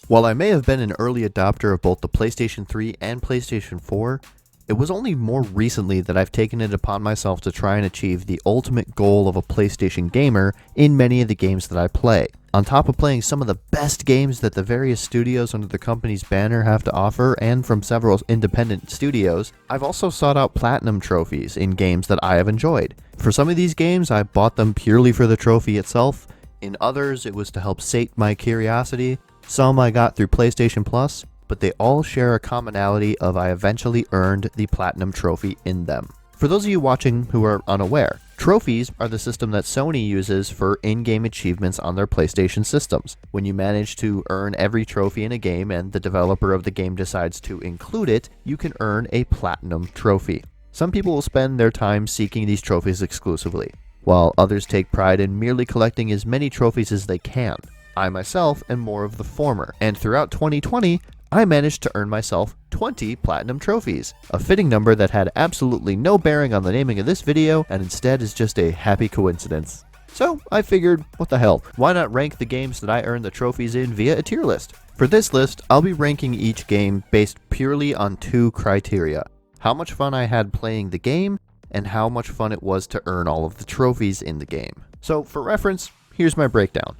While I may have been an early adopter of both the PlayStation 3 and PlayStation 4, it was only more recently that I've taken it upon myself to try and achieve the ultimate goal of a PlayStation gamer in many of the games that I play. On top of playing some of the best games that the various studios under the company's banner have to offer, and from several independent studios, I've also sought out platinum trophies in games that I have enjoyed. For some of these games, I bought them purely for the trophy itself. In others, it was to help sate my curiosity. Some I got through PlayStation Plus, but they all share a commonality of I eventually earned the platinum trophy in them. For those of you watching who are unaware, trophies are the system that Sony uses for in-game achievements on their PlayStation systems. When you manage to earn every trophy in a game and the developer of the game decides to include it, you can earn a platinum trophy. Some people will spend their time seeking these trophies exclusively, while others take pride in merely collecting as many trophies as they can. I myself am more of the former, and throughout 2020, I managed to earn myself 20 platinum trophies, a fitting number that had absolutely no bearing on the naming of this video and instead is just a happy coincidence. So I figured, what the hell, why not rank the games that I earned the trophies in via a tier list? For this list, I'll be ranking each game based purely on two criteria: how much fun I had playing the game, and how much fun it was to earn all of the trophies in the game. So for reference, here's my breakdown.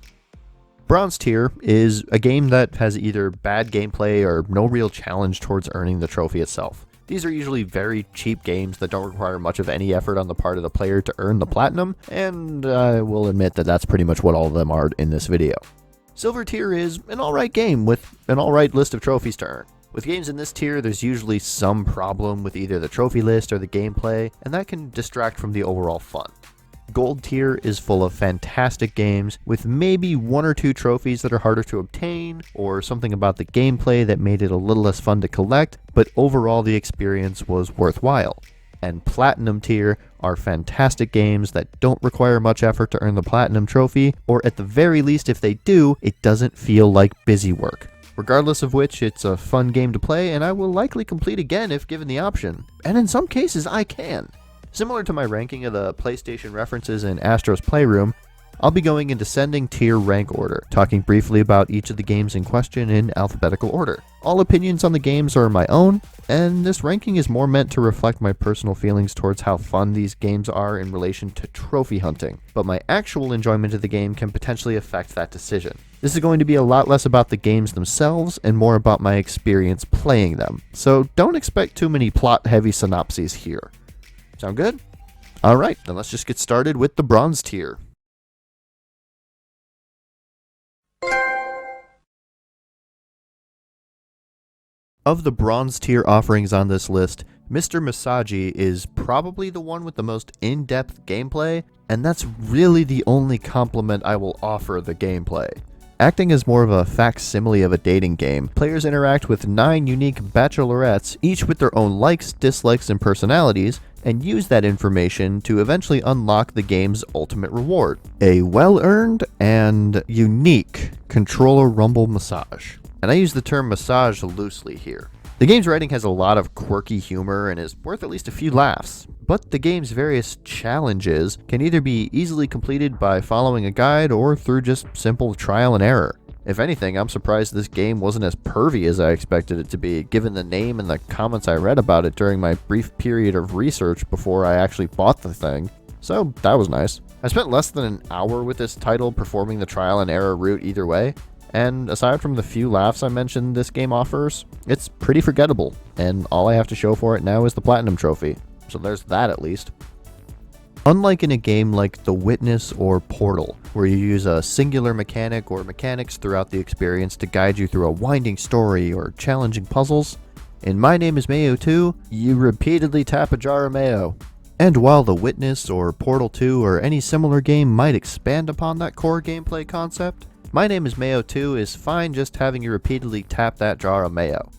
Bronze tier is a game that has either bad gameplay or no real challenge towards earning the trophy itself. These are usually very cheap games that don't require much of any effort on the part of the player to earn the platinum, and I will admit that that's pretty much what all of them are in this video. Silver tier is an alright game with an alright list of trophies to earn. With games in this tier, there's usually some problem with either the trophy list or the gameplay, and that can distract from the overall fun. Gold tier is full of fantastic games with maybe one or two trophies that are harder to obtain, or something about the gameplay that made it a little less fun to collect, but overall the experience was worthwhile. And platinum tier are fantastic games that don't require much effort to earn the platinum trophy, or at the very least if they do, it doesn't feel like busy work. Regardless of which, it's a fun game to play, and I will likely complete again if given the option. And in some cases, I can. Similar to my ranking of the PlayStation references in Astro's Playroom, I'll be going in descending tier rank order, talking briefly about each of the games in question in alphabetical order. All opinions on the games are my own, and this ranking is more meant to reflect my personal feelings towards how fun these games are in relation to trophy hunting, but my actual enjoyment of the game can potentially affect that decision. This is going to be a lot less about the games themselves and more about my experience playing them, so don't expect too many plot-heavy synopses here. Sound good? Alright, then let's just get started with the bronze tier. Of the bronze tier offerings on this list, Mr. Misagi is probably the one with the most in-depth gameplay, and that's really the only compliment I will offer the gameplay. Acting as more of a facsimile of a dating game, players interact with 9 unique bachelorettes, each with their own likes, dislikes, and personalities, and use that information to eventually unlock the game's ultimate reward: a well-earned and unique controller rumble massage. And I use the term massage loosely here. The game's writing has a lot of quirky humor and is worth at least a few laughs, but the game's various challenges can either be easily completed by following a guide or through just simple trial and error. If anything, I'm surprised this game wasn't as pervy as I expected it to be, given the name and the comments I read about it during my brief period of research before I actually bought the thing. So that was nice. I spent less than an hour with this title performing the trial and error route either way, and aside from the few laughs I mentioned this game offers, it's pretty forgettable, and all I have to show for it now is the platinum trophy. So there's that at least. Unlike in a game like The Witness or Portal, where you use a singular mechanic or mechanics throughout the experience to guide you through a winding story or challenging puzzles, in My Name is Mayo 2, you repeatedly tap a jar of mayo. And while The Witness or Portal 2 or any similar game might expand upon that core gameplay concept, My Name is Mayo 2 is fine just having you repeatedly tap that jar of mayo.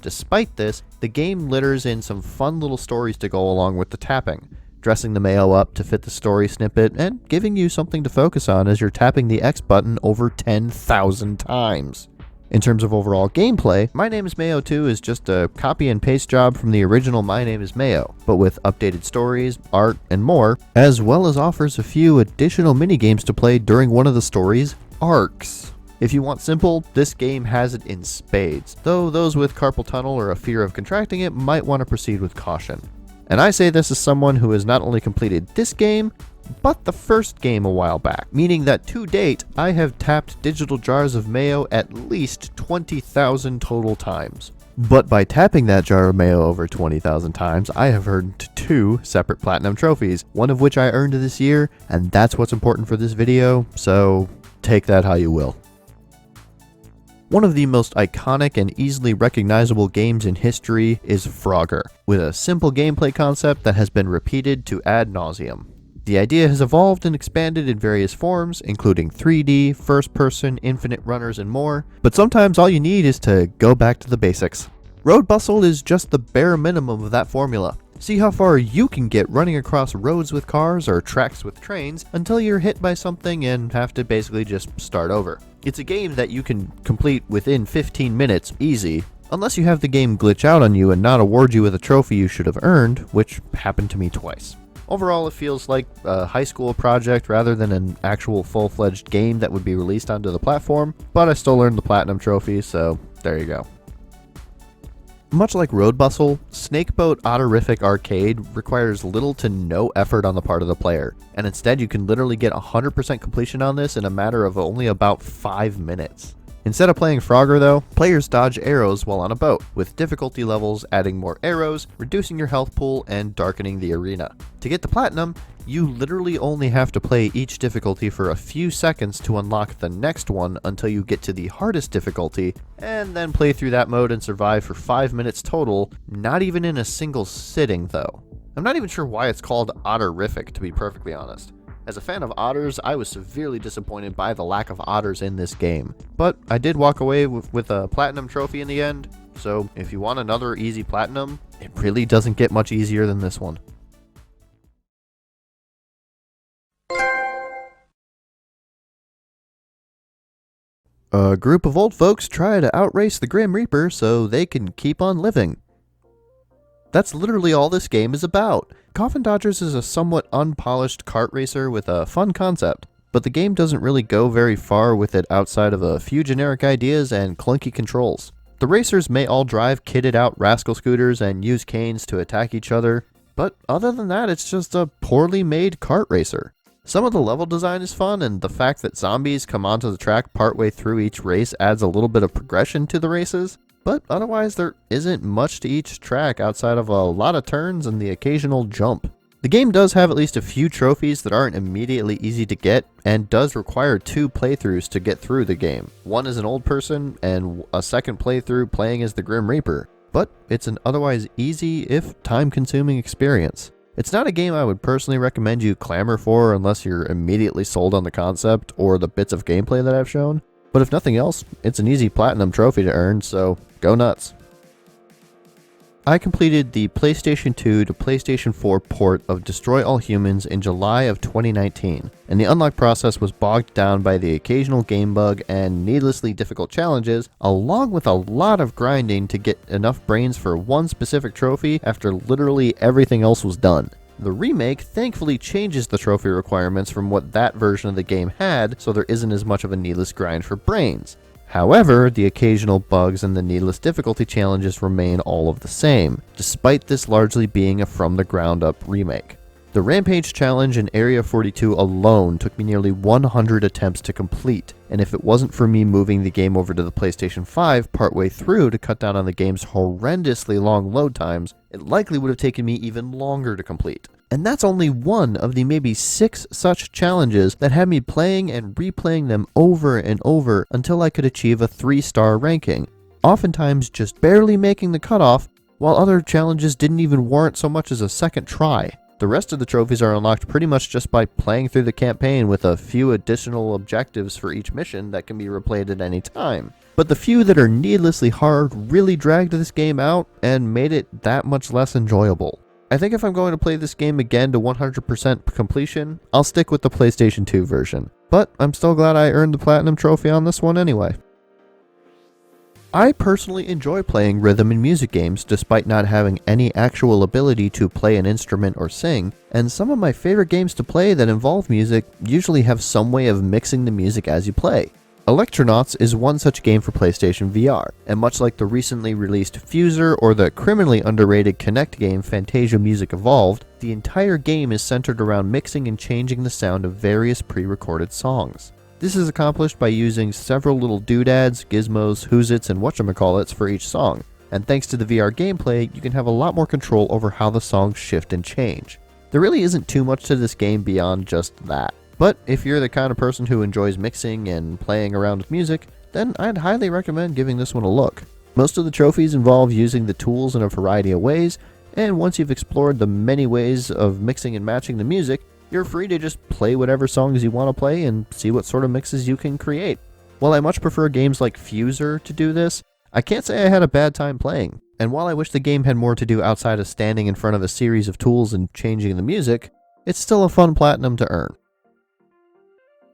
Despite this, the game litters in some fun little stories to go along with the tapping, dressing the mayo up to fit the story snippet, and giving you something to focus on as you're tapping the X button over 10,000 times. In terms of overall gameplay, My Name is Mayo 2 is just a copy and paste job from the original My Name is Mayo, but with updated stories, art, and more, as well as offers a few additional minigames to play during one of the story's arcs. If you want simple, this game has it in spades, though those with carpal tunnel or a fear of contracting it might want to proceed with caution. And I say this as someone who has not only completed this game, but the first game a while back, meaning that to date, I have tapped digital jars of mayo at least 20,000 total times. But by tapping that jar of mayo over 20,000 times, I have earned 2 separate platinum trophies, one of which I earned this year, and that's what's important for this video, so take that how you will. One of the most iconic and easily recognizable games in history is Frogger, with a simple gameplay concept that has been repeated to ad nauseum. The idea has evolved and expanded in various forms, including 3D, first-person, infinite runners, and more, but sometimes all you need is to go back to the basics. Road Bustle is just the bare minimum of that formula. See how far you can get running across roads with cars or tracks with trains until you're hit by something and have to basically just start over. It's a game that you can complete within 15 minutes, easy, unless you have the game glitch out on you and not award you with a trophy you should have earned, which happened to me twice. Overall, it feels like a high school project rather than an actual full-fledged game that would be released onto the platform, but I still earned the Platinum Trophy, so there you go. Much like Road Bustle, Snakeboat Otterific Arcade requires little to no effort on the part of the player, and instead you can literally get 100% completion on this in a matter of only about 5 minutes. Instead of playing Frogger though, players dodge arrows while on a boat, with difficulty levels adding more arrows, reducing your health pool, and darkening the arena. To get the Platinum, you literally only have to play each difficulty for a few seconds to unlock the next one until you get to the hardest difficulty, and then play through that mode and survive for 5 minutes total, not even in a single sitting though. I'm not even sure why it's called Otterific, to be perfectly honest. As a fan of otters, I was severely disappointed by the lack of otters in this game, but I did walk away with a Platinum Trophy in the end, so if you want another easy Platinum, it really doesn't get much easier than this one. A group of old folks try to outrace the Grim Reaper so they can keep on living. That's literally all this game is about. Coffin Dodgers is a somewhat unpolished kart racer with a fun concept, but the game doesn't really go very far with it outside of a few generic ideas and clunky controls. The racers may all drive kitted out rascal scooters and use canes to attack each other, but other than that it's just a poorly made kart racer. Some of the level design is fun, and the fact that zombies come onto the track partway through each race adds a little bit of progression to the races. But otherwise there isn't much to each track outside of a lot of turns and the occasional jump. The game does have at least a few trophies that aren't immediately easy to get, and does require 2 playthroughs to get through the game. One as an old person, and a second playthrough playing as the Grim Reaper. But it's an otherwise easy, if time-consuming experience. It's not a game I would personally recommend you clamor for unless you're immediately sold on the concept or the bits of gameplay that I've shown. But if nothing else, it's an easy Platinum Trophy to earn, so go nuts. I completed the PlayStation 2 to PlayStation 4 port of Destroy All Humans in July of 2019, and the unlock process was bogged down by the occasional game bug and needlessly difficult challenges, along with a lot of grinding to get enough brains for one specific trophy after literally everything else was done. The remake thankfully changes the trophy requirements from what that version of the game had, so there isn't as much of a needless grind for brains. However, the occasional bugs and the needless difficulty challenges remain all of the same, despite this largely being a from-the-ground-up remake. The Rampage challenge in Area 42 alone took me nearly 100 attempts to complete, and if it wasn't for me moving the game over to the PlayStation 5 partway through to cut down on the game's horrendously long load times, it likely would have taken me even longer to complete. And that's only one of the maybe 6 such challenges that had me playing and replaying them over and over until I could achieve a 3-star ranking, oftentimes just barely making the cutoff, while other challenges didn't even warrant so much as a second try. The rest of the trophies are unlocked pretty much just by playing through the campaign with a few additional objectives for each mission that can be replayed at any time. But the few that are needlessly hard really dragged this game out and made it that much less enjoyable. I think if I'm going to play this game again to 100% completion, I'll stick with the PlayStation 2 version. But I'm still glad I earned the Platinum Trophy on this one anyway. I personally enjoy playing rhythm and music games despite not having any actual ability to play an instrument or sing, and some of my favorite games to play that involve music usually have some way of mixing the music as you play. Electronauts is one such game for PlayStation VR, and much like the recently released Fuser or the criminally underrated Kinect game Fantasia Music Evolved, the entire game is centered around mixing and changing the sound of various pre-recorded songs. This is accomplished by using several little doodads, gizmos, whoozits, and whatchamacallits for each song, and thanks to the VR gameplay, you can have a lot more control over how the songs shift and change. There really isn't too much to this game beyond just that. But if you're the kind of person who enjoys mixing and playing around with music, then I'd highly recommend giving this one a look. Most of the trophies involve using the tools in a variety of ways, and once you've explored the many ways of mixing and matching the music, you're free to just play whatever songs you want to play and see what sort of mixes you can create. While I much prefer games like Fuser to do this, I can't say I had a bad time playing. And while I wish the game had more to do outside of standing in front of a series of tools and changing the music, it's still a fun platinum to earn.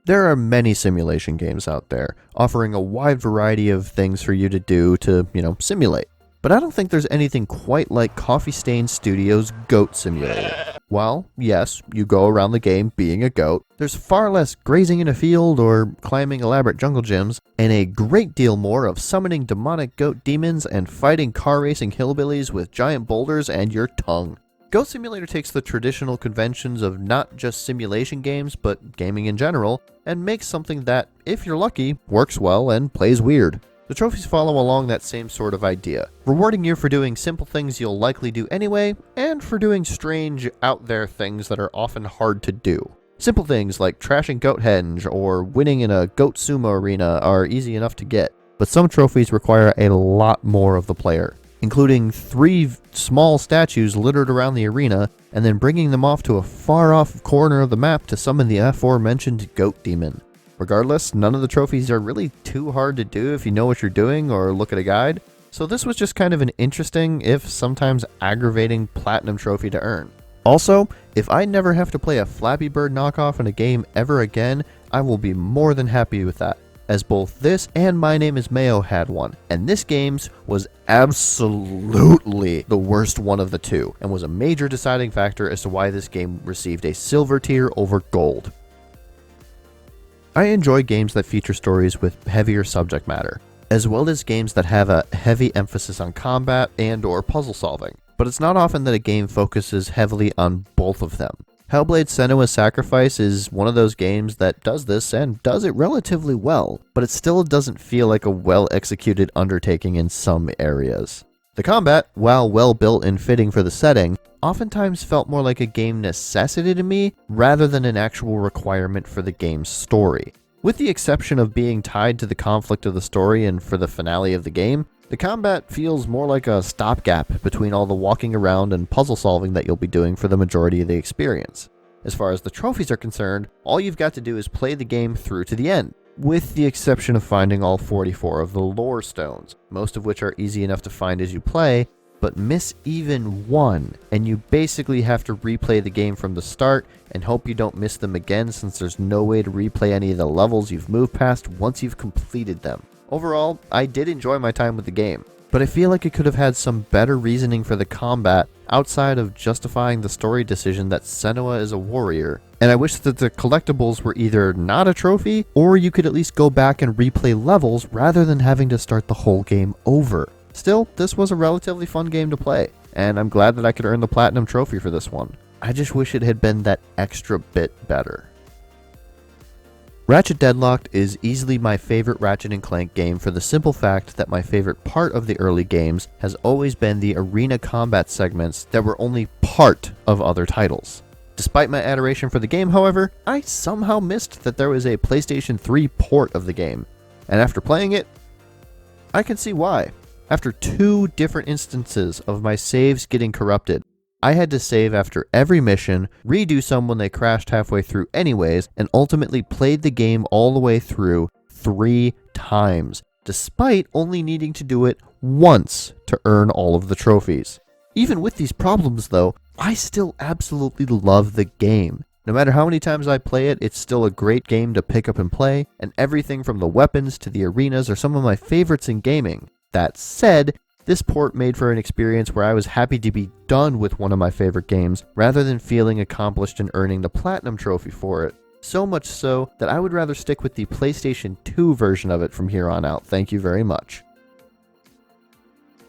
There are many simulation games out there, offering a wide variety of things for you to do to, simulate. But I don't think there's anything quite like Coffee Stain Studios' Goat Simulator. While, yes, you go around the game being a goat, there's far less grazing in a field or climbing elaborate jungle gyms, and a great deal more of summoning demonic goat demons and fighting car racing hillbillies with giant boulders and your tongue. Goat Simulator takes the traditional conventions of not just simulation games, but gaming in general, and makes something that, if you're lucky, works well and plays weird. The trophies follow along that same sort of idea, rewarding you for doing simple things you'll likely do anyway, and for doing strange, out there things that are often hard to do. Simple things like trashing Goathenge or winning in a goat sumo arena are easy enough to get, but some trophies require a lot more of the player, including 3 small statues littered around the arena, and then bringing them off to a far-off corner of the map to summon the aforementioned goat demon. Regardless, none of the trophies are really too hard to do if you know what you're doing or look at a guide, so this was just kind of an interesting, if sometimes aggravating, platinum trophy to earn. Also, if I never have to play a Flappy Bird knockoff in a game ever again, I will be more than happy with that, as both this and My Name is Mayo had one, and this game's was absolutely the worst one of the two, and was a major deciding factor as to why this game received a silver tier over gold. I enjoy games that feature stories with heavier subject matter, as well as games that have a heavy emphasis on combat and or puzzle solving, but it's not often that a game focuses heavily on both of them. Hellblade: Senua's Sacrifice is one of those games that does this and does it relatively well, but it still doesn't feel like a well-executed undertaking in some areas. The combat, while well built and fitting for the setting, oftentimes felt more like a game necessity to me rather than an actual requirement for the game's story. With the exception of being tied to the conflict of the story and for the finale of the game, the combat feels more like a stopgap between all the walking around and puzzle solving that you'll be doing for the majority of the experience. As far as the trophies are concerned, all you've got to do is play the game through to the end, with the exception of finding all 44 of the lore stones, most of which are easy enough to find as you play, but miss even one, and you basically have to replay the game from the start and hope you don't miss them again, since there's no way to replay any of the levels you've moved past once you've completed them. Overall, I did enjoy my time with the game, but I feel like it could have had some better reasoning for the combat outside of justifying the story decision that Senua is a warrior, and I wish that the collectibles were either not a trophy, or you could at least go back and replay levels rather than having to start the whole game over. Still, this was a relatively fun game to play, and I'm glad that I could earn the platinum trophy for this one. I just wish it had been that extra bit better. Ratchet Deadlocked is easily my favorite Ratchet & Clank game for the simple fact that my favorite part of the early games has always been the arena combat segments that were only part of other titles. Despite my adoration for the game, however, I somehow missed that there was a PlayStation 3 port of the game, and after playing it, I can see why. After 2 different instances of my saves getting corrupted, I had to save after every mission, redo some when they crashed halfway through anyways, and ultimately played the game all the way through 3 times, despite only needing to do it once to earn all of the trophies. Even with these problems though, I still absolutely love the game. No matter how many times I play it, it's still a great game to pick up and play, and everything from the weapons to the arenas are some of my favorites in gaming. That said, this port made for an experience where I was happy to be done with one of my favorite games, rather than feeling accomplished and earning the platinum trophy for it. so much so that I would rather stick with the PlayStation 2 version of it from here on out. Thank you very much.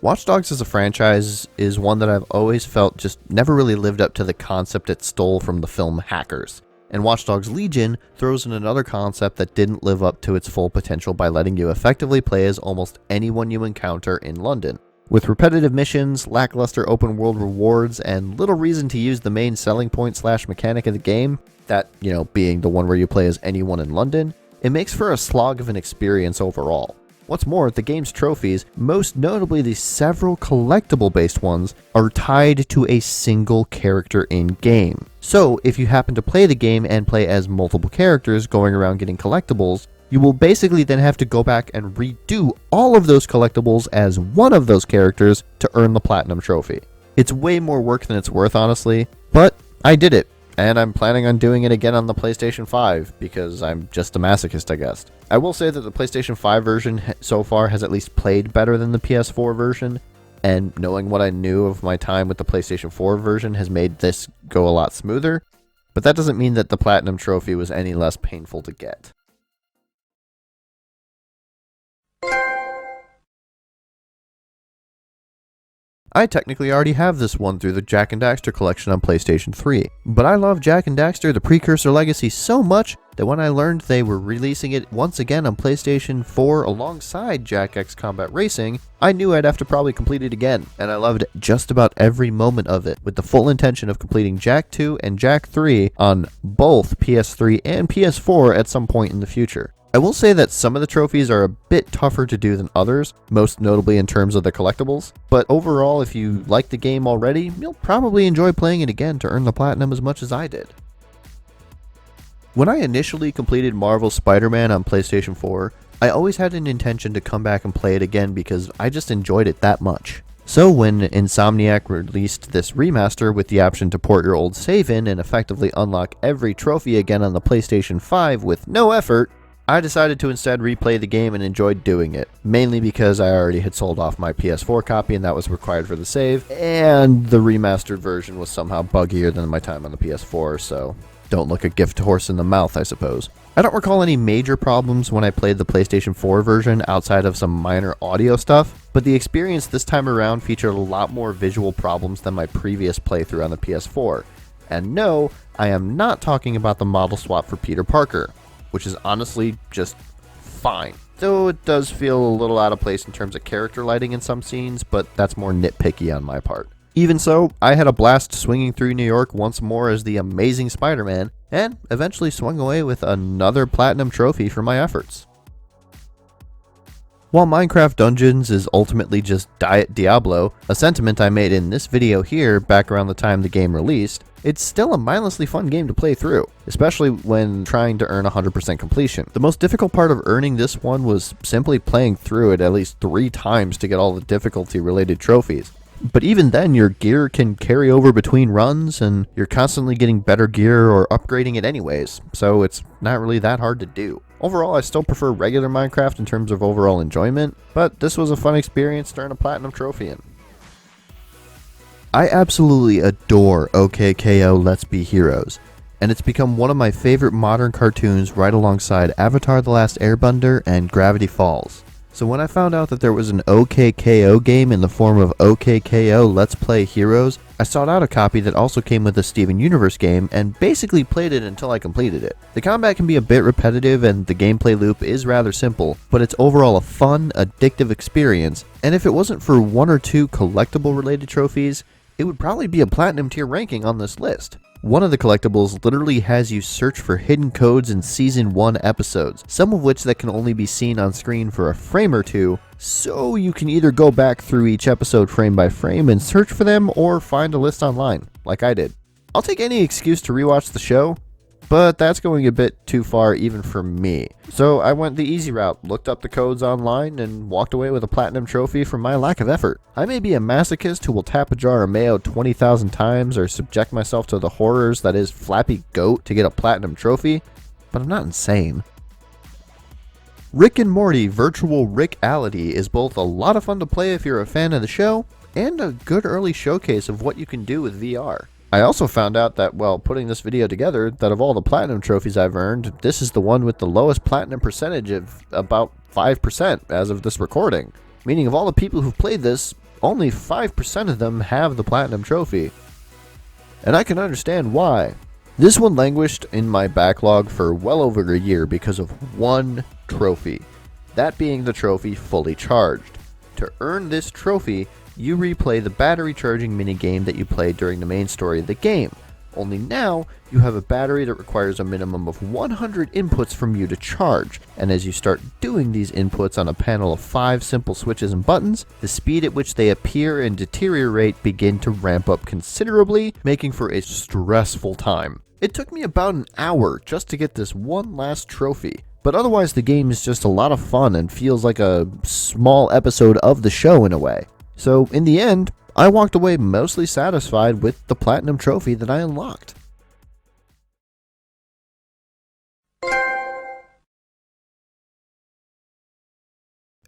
Watch Dogs as a franchise is one that I've always felt just never really lived up to the concept it stole from the film Hackers. And Watch Dogs Legion throws in another concept that didn't live up to its full potential by letting you effectively play as almost anyone you encounter in London. With repetitive missions, lackluster open world rewards, and little reason to use the main selling point / mechanic of the game, that, being the one where you play as anyone in London, it makes for a slog of an experience overall. What's more, the game's trophies, most notably the several collectible-based ones, are tied to a single character in-game. So, if you happen to play the game and play as multiple characters going around getting collectibles, you will basically then have to go back and redo all of those collectibles as one of those characters to earn the Platinum Trophy. It's way more work than it's worth, honestly, but I did it. And I'm planning on doing it again on the PlayStation 5, because I'm just a masochist, I guess. I will say that the PlayStation 5 version so far has at least played better than the PS4 version, and knowing what I knew of my time with the PlayStation 4 version has made this go a lot smoother, but that doesn't mean that the Platinum Trophy was any less painful to get. I technically already have this one through the Jak and Daxter collection on PlayStation 3, but I love Jak and Daxter the Precursor Legacy so much that when I learned they were releasing it once again on PlayStation 4 alongside Jak X Combat Racing, I knew I'd have to probably complete it again, and I loved just about every moment of it, with the full intention of completing Jak 2 and Jak 3 on both PS3 and PS4 at some point in the future. I will say that some of the trophies are a bit tougher to do than others, most notably in terms of the collectibles, but overall, if you like the game already, you'll probably enjoy playing it again to earn the Platinum as much as I did. When I initially completed Marvel's Spider-Man on PlayStation 4, I always had an intention to come back and play it again because I just enjoyed it that much. So when Insomniac released this remaster with the option to port your old save in and effectively unlock every trophy again on the PlayStation 5 with no effort, I decided to instead replay the game and enjoyed doing it, mainly because I already had sold off my PS4 copy and that was required for the save, and the remastered version was somehow buggier than my time on the PS4, so don't look a gift horse in the mouth, I suppose. I don't recall any major problems when I played the PlayStation 4 version outside of some minor audio stuff, but the experience this time around featured a lot more visual problems than my previous playthrough on the PS4. And no, I am not talking about the model swap for Peter Parker, which is honestly just fine. Though it does feel a little out of place in terms of character lighting in some scenes, but that's more nitpicky on my part. Even so, I had a blast swinging through New York once more as the Amazing Spider-Man, and eventually swung away with another Platinum Trophy for my efforts. While Minecraft Dungeons is ultimately just Diet Diablo, a sentiment I made in this video here back around the time the game released, it's still a mindlessly fun game to play through, especially when trying to earn 100% completion. The most difficult part of earning this one was simply playing through it at least 3 times to get all the difficulty related trophies. But even then, your gear can carry over between runs, and you're constantly getting better gear or upgrading it anyways, so it's not really that hard to do. Overall, I still prefer regular Minecraft in terms of overall enjoyment, but this was a fun experience to earn a Platinum Trophy in. I absolutely adore OKKO Let's Be Heroes, and it's become one of my favorite modern cartoons right alongside Avatar: The Last Airbender and Gravity Falls. So when I found out that there was an OKKO game in the form of OKKO Let's Play Heroes, I sought out a copy that also came with a Steven Universe game and basically played it until I completed it. The combat can be a bit repetitive and the gameplay loop is rather simple, but it's overall a fun, addictive experience, and if it wasn't for 1 or 2 collectible related trophies, it would probably be a platinum tier ranking on this list. One of the collectibles literally has you search for hidden codes in Season 1 episodes, some of which that can only be seen on screen for a frame or two, so you can either go back through each episode frame by frame and search for them, or find a list online, like I did. I'll take any excuse to rewatch the show, but that's going a bit too far even for me. So I went the easy route, looked up the codes online, and walked away with a platinum trophy for my lack of effort. I may be a masochist who will tap a jar of mayo 20,000 times or subject myself to the horrors that is Flappy Goat to get a platinum trophy, but I'm not insane. Rick and Morty Virtual Rick-ality is both a lot of fun to play if you're a fan of the show, and a good early showcase of what you can do with VR. I also found out that while putting this video together, that of all the platinum trophies I've earned, this is the one with the lowest platinum percentage of about 5% as of this recording. Meaning of all the people who've played this, only 5% of them have the platinum trophy. And I can understand why. This one languished in my backlog for well over a year because of one trophy. That being the trophy Fully Charged. To earn this trophy, you replay the battery charging minigame that you played during the main story of the game. Only now, you have a battery that requires a minimum of 100 inputs from you to charge, and as you start doing these inputs on a panel of 5 simple switches and buttons, the speed at which they appear and deteriorate begin to ramp up considerably, making for a stressful time. It took me about an hour just to get this one last trophy, but otherwise the game is just a lot of fun and feels like a small episode of the show in a way. So in the end, I walked away mostly satisfied with the platinum trophy that I unlocked.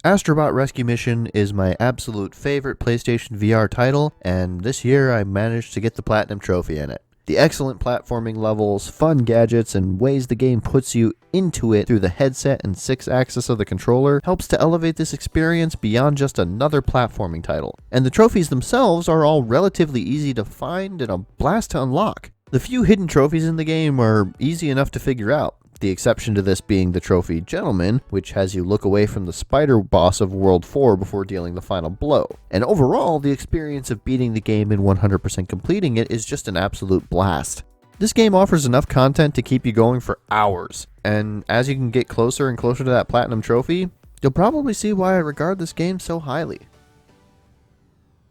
Astrobot Rescue Mission is my absolute favorite PlayStation VR title, and this year I managed to get the platinum trophy in it. The excellent platforming levels, fun gadgets, and ways the game puts you into it through the headset and 6-axis of the controller helps to elevate this experience beyond just another platforming title. And the trophies themselves are all relatively easy to find and a blast to unlock. The few hidden trophies in the game are easy enough to figure out. The exception to this being the trophy Gentleman, which has you look away from the spider boss of World 4 before dealing the final blow. And overall, the experience of beating the game and 100% completing it is just an absolute blast. This game offers enough content to keep you going for hours, and as you can get closer and closer to that platinum trophy, you'll probably see why I regard this game so highly.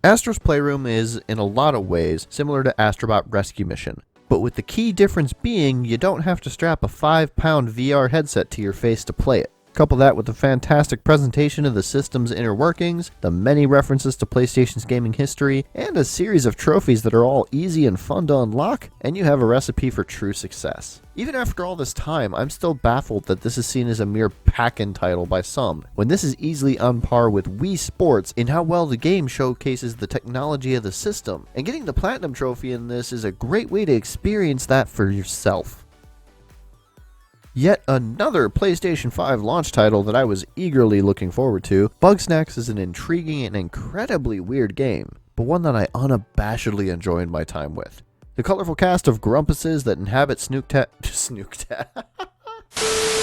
Astro's Playroom is, in a lot of ways, similar to Astrobot Rescue Mission. But with the key difference being, you don't have to strap a 5-pound VR headset to your face to play it. Couple that with the fantastic presentation of the system's inner workings, the many references to PlayStation's gaming history, and a series of trophies that are all easy and fun to unlock, and you have a recipe for true success. Even after all this time, I'm still baffled that this is seen as a mere pack-in title by some, when this is easily on par with Wii Sports in how well the game showcases the technology of the system, and getting the Platinum Trophy in this is a great way to experience that for yourself. Yet another PlayStation 5 launch title that I was eagerly looking forward to, Bugsnax is an intriguing and incredibly weird game, but one that I unabashedly enjoyed my time with. The colorful cast of Grumpuses that inhabit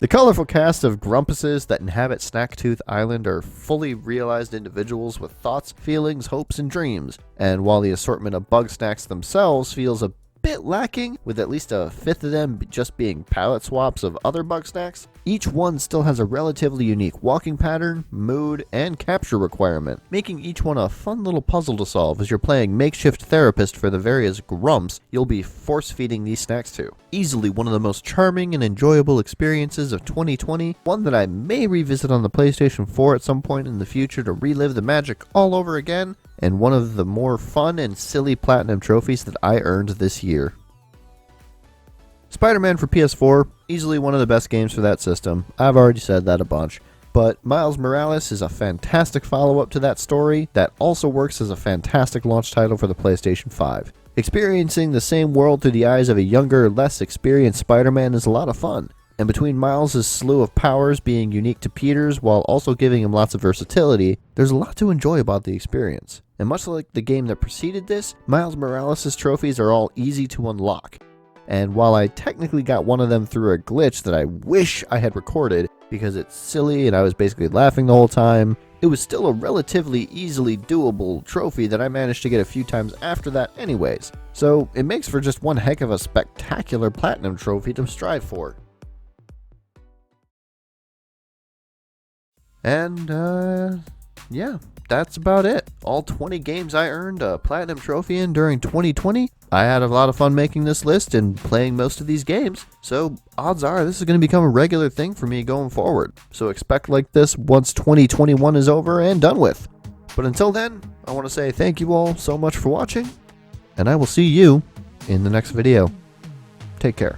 The colorful cast of Grumpuses that inhabit Snacktooth Island are fully realized individuals with thoughts, feelings, hopes, and dreams, and while the assortment of Bugsnax themselves feels a bit lacking, with at least a fifth of them just being palette swaps of other Bugsnax, each one still has a relatively unique walking pattern, mood, and capture requirement, making each one a fun little puzzle to solve as you're playing makeshift therapist for the various grumps you'll be force-feeding these snacks to. Easily one of the most charming and enjoyable experiences of 2020, one that I may revisit on the PlayStation 4 at some point in the future to relive the magic all over again, and one of the more fun and silly platinum trophies that I earned this year. Spider-Man for PS4, easily one of the best games for that system. I've already said that a bunch. But Miles Morales is a fantastic follow-up to that story that also works as a fantastic launch title for the PlayStation 5. Experiencing the same world through the eyes of a younger, less experienced Spider-Man is a lot of fun. And between Miles' slew of powers being unique to Peter's while also giving him lots of versatility, there's a lot to enjoy about the experience. And much like the game that preceded this, Miles Morales' trophies are all easy to unlock. And while I technically got one of them through a glitch that I wish I had recorded because it's silly and I was basically laughing the whole time, it was still a relatively easily doable trophy that I managed to get a few times after that anyways. So it makes for just one heck of a spectacular platinum trophy to strive for. And, yeah, that's about it. All 20 games I earned a platinum trophy in during 2020. I had a lot of fun making this list and playing most of these games, so odds are this is going to become a regular thing for me going forward. So expect like this once 2021 is over and done with. But until then, I want to say thank you all so much for watching, and I will see you in the next video. Take care.